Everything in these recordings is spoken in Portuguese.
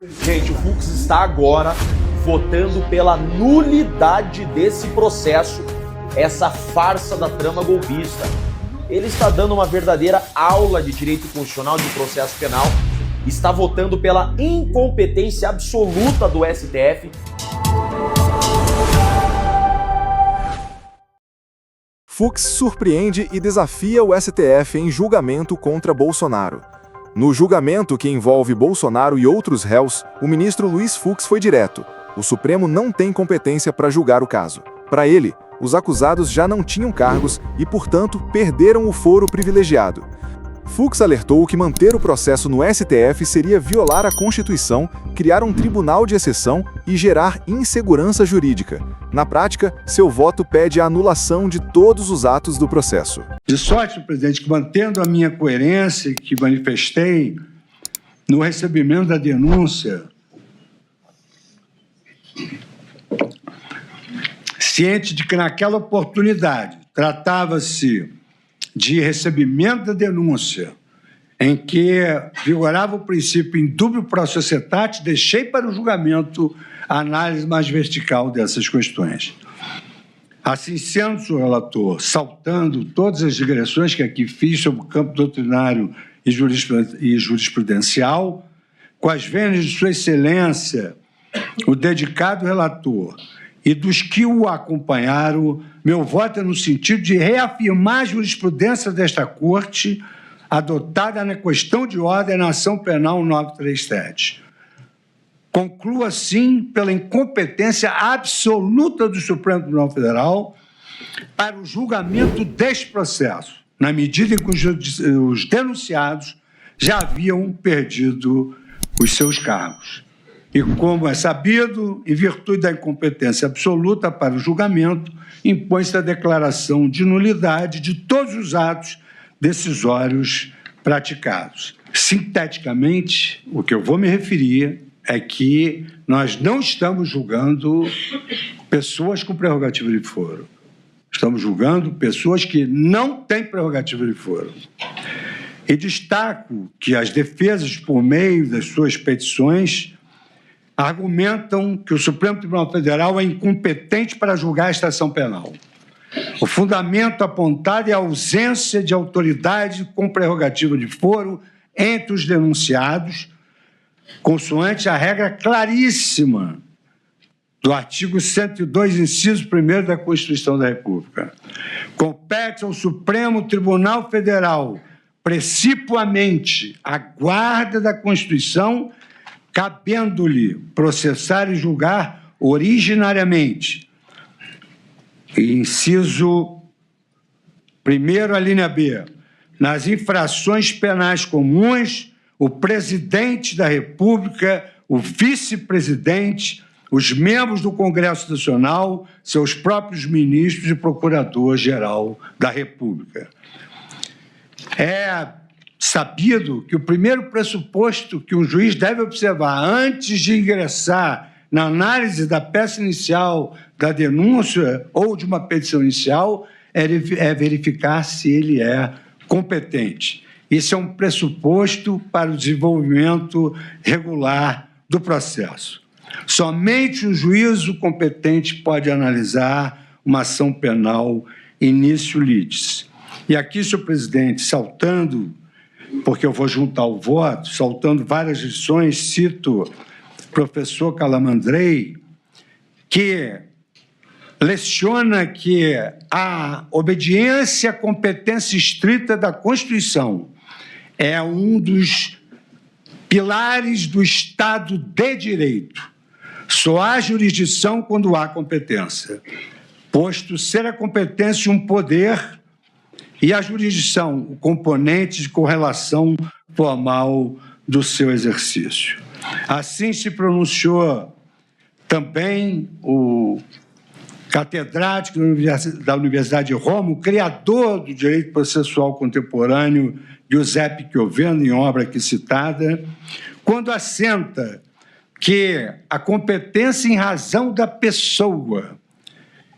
Gente, o Fux está agora votando pela nulidade desse processo, essa farsa da trama golpista. Ele está dando uma verdadeira aula de direito constitucional de processo penal, está votando pela incompetência absoluta do STF. Fux surpreende e desafia o STF em julgamento contra Bolsonaro. No julgamento que envolve Bolsonaro e outros réus, o ministro Luiz Fux foi direto. O Supremo não tem competência para julgar o caso. Para ele, os acusados já não tinham cargos e, portanto, perderam o foro privilegiado. Fux alertou que manter o processo no STF seria violar a Constituição, criar um tribunal de exceção e gerar insegurança jurídica. Na prática, seu voto pede a anulação de todos os atos do processo. De sorte, presidente, que mantendo a minha coerência que manifestei no recebimento da denúncia, ciente de que naquela oportunidade tratava-se de recebimento da denúncia, em que vigorava o princípio indubio pro societate, deixei para o julgamento a análise mais vertical dessas questões. Assim sendo, senhor relator, saltando todas as digressões que aqui fiz sobre o campo doutrinário e jurisprudencial, com as vênias de sua excelência, o dedicado relator, e dos que o acompanharam, meu voto é no sentido de reafirmar a jurisprudência desta Corte adotada na questão de ordem na ação penal 937. Concluo, assim, pela incompetência absoluta do Supremo Tribunal Federal para o julgamento deste processo, na medida em que os denunciados já haviam perdido os seus cargos. E, como é sabido, em virtude da incompetência absoluta para o julgamento, impõe-se a declaração de nulidade de todos os atos decisórios praticados. Sinteticamente, o que eu vou me referir é que nós não estamos julgando pessoas com prerrogativa de foro. Estamos julgando pessoas que não têm prerrogativa de foro. E destaco que as defesas, por meio das suas petições, argumentam que o Supremo Tribunal Federal é incompetente para julgar esta ação penal. O fundamento apontado é a ausência de autoridade com prerrogativa de foro entre os denunciados, consoante a regra claríssima do artigo 102, inciso 1º da Constituição da República. Compete ao Supremo Tribunal Federal, precipuamente, a guarda da Constituição, cabendo-lhe processar e julgar originariamente. Inciso 1º, a linha B. Nas infrações penais comuns, o presidente da República, o vice-presidente, os membros do Congresso Nacional, seus próprios ministros e procurador-geral da República. É sabido que o primeiro pressuposto que um juiz deve observar antes de ingressar na análise da peça inicial, da denúncia ou de uma petição inicial é verificar se ele é competente. Isso é um pressuposto para o desenvolvimento regular do processo. Somente o juízo competente pode analisar uma ação penal início litis. E aqui, senhor presidente, saltando, porque eu vou juntar o voto, saltando várias lições, cito o professor Calamandrei, que leciona que a obediência à competência estrita da Constituição é um dos pilares do Estado de Direito. Só há jurisdição quando há competência, posto ser a competência um poder e a jurisdição o componente de correlação formal do seu exercício. Assim se pronunciou também o catedrático da Universidade de Roma, o criador do direito processual contemporâneo, Giuseppe Chioveno, em obra aqui citada, quando assenta que a competência em razão da pessoa,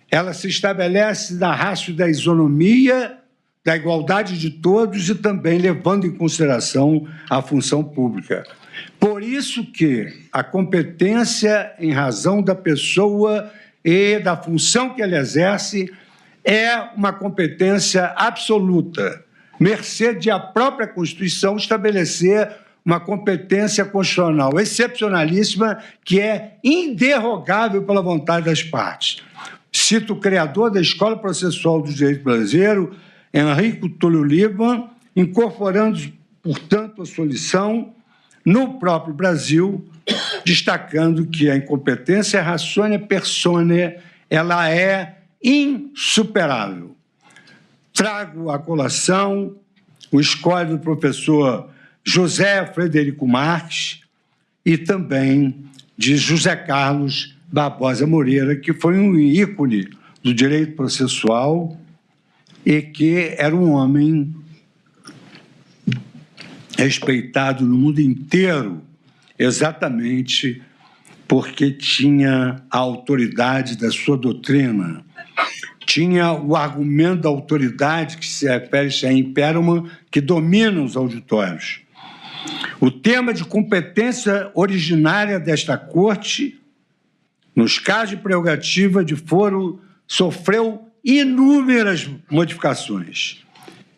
ela se estabelece na ratio da isonomia, da igualdade de todos e também levando em consideração a função pública. Por isso que a competência em razão da pessoa e da função que ela exerce é uma competência absoluta, mercê de a própria Constituição estabelecer uma competência constitucional excepcionalíssima que é inderrogável pela vontade das partes. Cito o criador da Escola Processual do Direito Brasileiro, Henrico Túlio Liban, incorporando, portanto, a sua lição no próprio Brasil, destacando que a incompetência ratione personae, ela é insuperável. Trago à colação o escolho do professor José Frederico Marques e também de José Carlos Barbosa Moreira, que foi um ícone do direito processual e que era um homem respeitado no mundo inteiro, exatamente porque tinha a autoridade da sua doutrina, tinha o argumento da autoridade que se refere a Imperman, que domina os auditórios. O tema de competência originária desta Corte, nos casos de prerrogativa de foro, sofreu inúmeras modificações.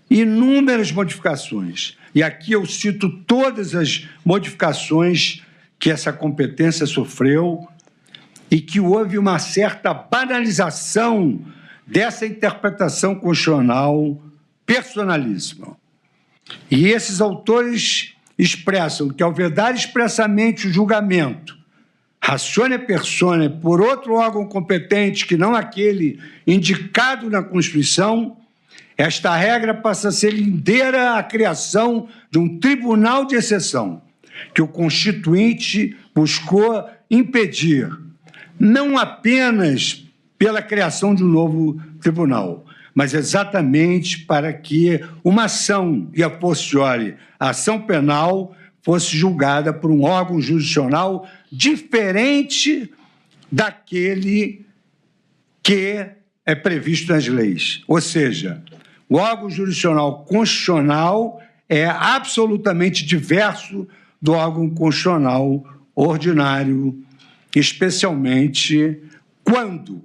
Inúmeras modificações. E aqui eu cito todas as modificações que essa competência sofreu e que houve uma certa banalização dessa interpretação constitucional personalíssima. E esses autores expressam que, ao vedar expressamente o julgamento, ratione personae por outro órgão competente que não aquele indicado na Constituição, esta regra passa a ser lindeira à criação de um tribunal de exceção, que o Constituinte buscou impedir, não apenas pela criação de um novo tribunal, mas exatamente para que uma ação, e a posteriori a ação penal, fosse julgada por um órgão jurisdicional diferente daquele que é previsto nas leis. Ou seja, o órgão jurisdicional constitucional é absolutamente diverso do órgão constitucional ordinário, especialmente quando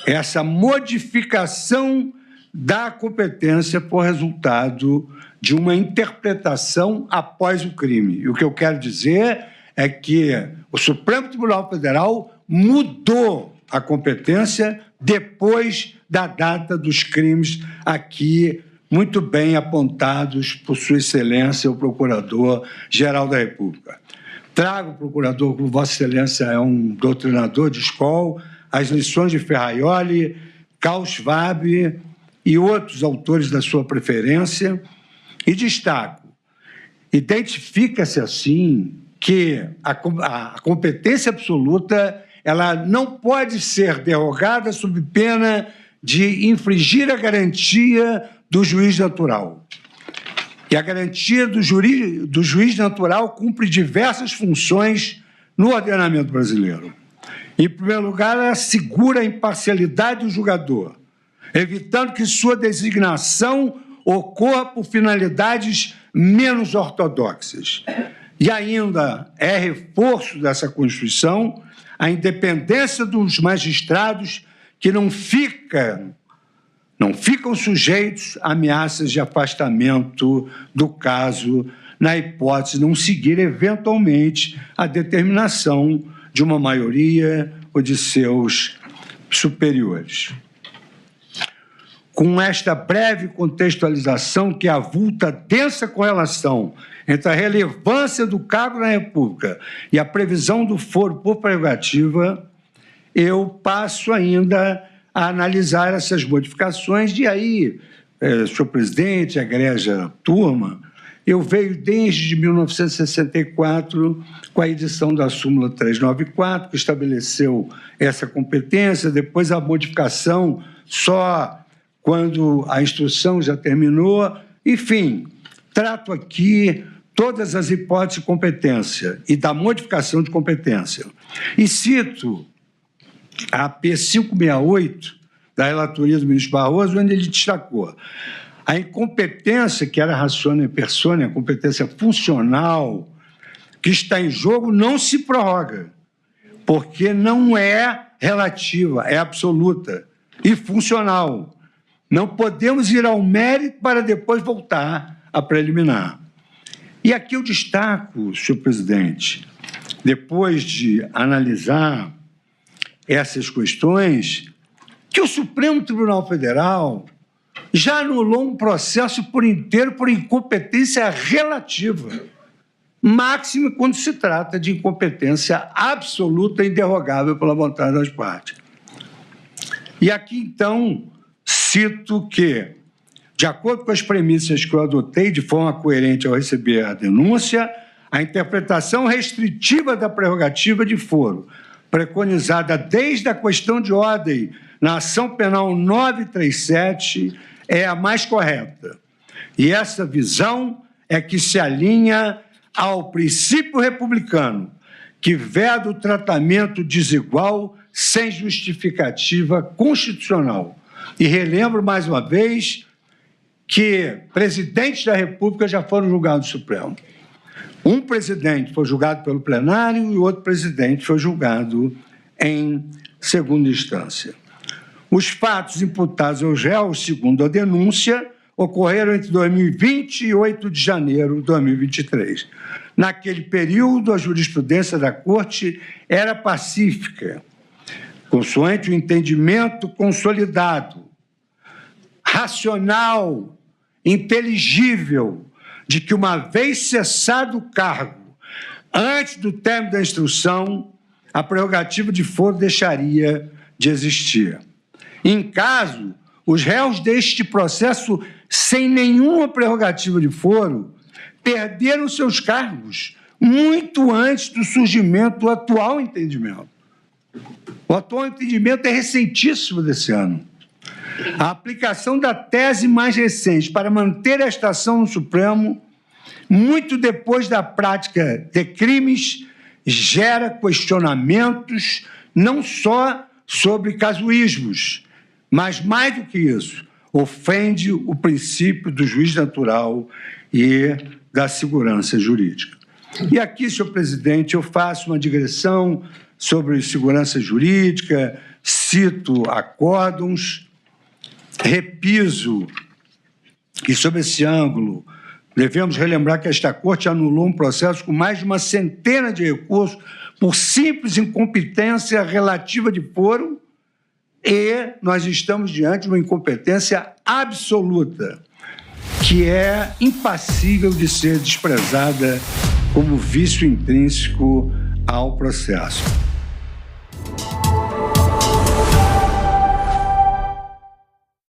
essa modificação da competência for resultado de uma interpretação após o crime. E o que eu quero dizer é que o Supremo Tribunal Federal mudou a competência depois da data dos crimes aqui muito bem apontados por Sua Excelência, o Procurador-Geral da República. Trago o procurador, como Vossa Excelência é um doutrinador de escola, as lições de Ferraioli, Karl Schwab e outros autores da sua preferência, e destaco, identifica-se assim que a competência absoluta ela não pode ser derrogada sob pena de infringir a garantia do juiz natural. E a garantia do juiz natural cumpre diversas funções no ordenamento brasileiro. Em primeiro lugar, ela assegura a imparcialidade do julgador, evitando que sua designação ocorra por finalidades menos ortodoxas. E ainda é reforço dessa Constituição a independência dos magistrados que não ficam sujeitos a ameaças de afastamento do caso, na hipótese de não seguir eventualmente a determinação de uma maioria ou de seus superiores. Com esta breve contextualização que avulta densa correlação entre a relevância do cargo na República e a previsão do foro por prerrogativa, eu passo ainda a analisar essas modificações. E aí, senhor presidente, egrégia turma, eu venho desde 1964 com a edição da súmula 394, que estabeleceu essa competência, depois a modificação só quando a instrução já terminou. Enfim, trato aqui todas as hipóteses de competência e da modificação de competência. E cito a P568, da relatoria do ministro Barroso, onde ele destacou a incompetência, que era ratione personae, a competência funcional, que está em jogo não se prorroga, porque não é relativa, é absoluta e funcional. Não podemos ir ao mérito para depois voltar à preliminar. E aqui eu destaco, senhor presidente, depois de analisar essas questões, que o Supremo Tribunal Federal já anulou um processo por inteiro por incompetência relativa, máxima quando se trata de incompetência absoluta e inderrogável pela vontade das partes. E aqui, então, cito que, de acordo com as premissas que eu adotei de forma coerente ao receber a denúncia, a interpretação restritiva da prerrogativa de foro, preconizada desde a questão de ordem na ação penal 937, é a mais correta. E essa visão é que se alinha ao princípio republicano, que veda o tratamento desigual sem justificativa constitucional. E relembro mais uma vez que presidentes da República já foram julgados no Supremo. Um presidente foi julgado pelo plenário e outro presidente foi julgado em segunda instância. Os fatos imputados aos réus, segundo a denúncia, ocorreram entre 2020 e 8 de janeiro de 2023. Naquele período, a jurisprudência da Corte era pacífica, consoante o entendimento consolidado, racional, inteligível, de que, uma vez cessado o cargo, antes do término da instrução, a prerrogativa de foro deixaria de existir. Em caso, os réus deste processo, sem nenhuma prerrogativa de foro, perderam seus cargos muito antes do surgimento do atual entendimento. O atual entendimento é recentíssimo desse ano. A aplicação da tese mais recente para manter esta ação no Supremo, muito depois da prática de crimes, gera questionamentos não só sobre casuísmos, mas, mais do que isso, ofende o princípio do juiz natural e da segurança jurídica. E aqui, senhor presidente, eu faço uma digressão sobre segurança jurídica, cito acórdons, repiso, e sob esse ângulo, devemos relembrar que esta Corte anulou um processo com mais de uma centena de recursos por simples incompetência relativa de foro, e nós estamos diante de uma incompetência absoluta, que é impassível de ser desprezada como vício intrínseco ao processo.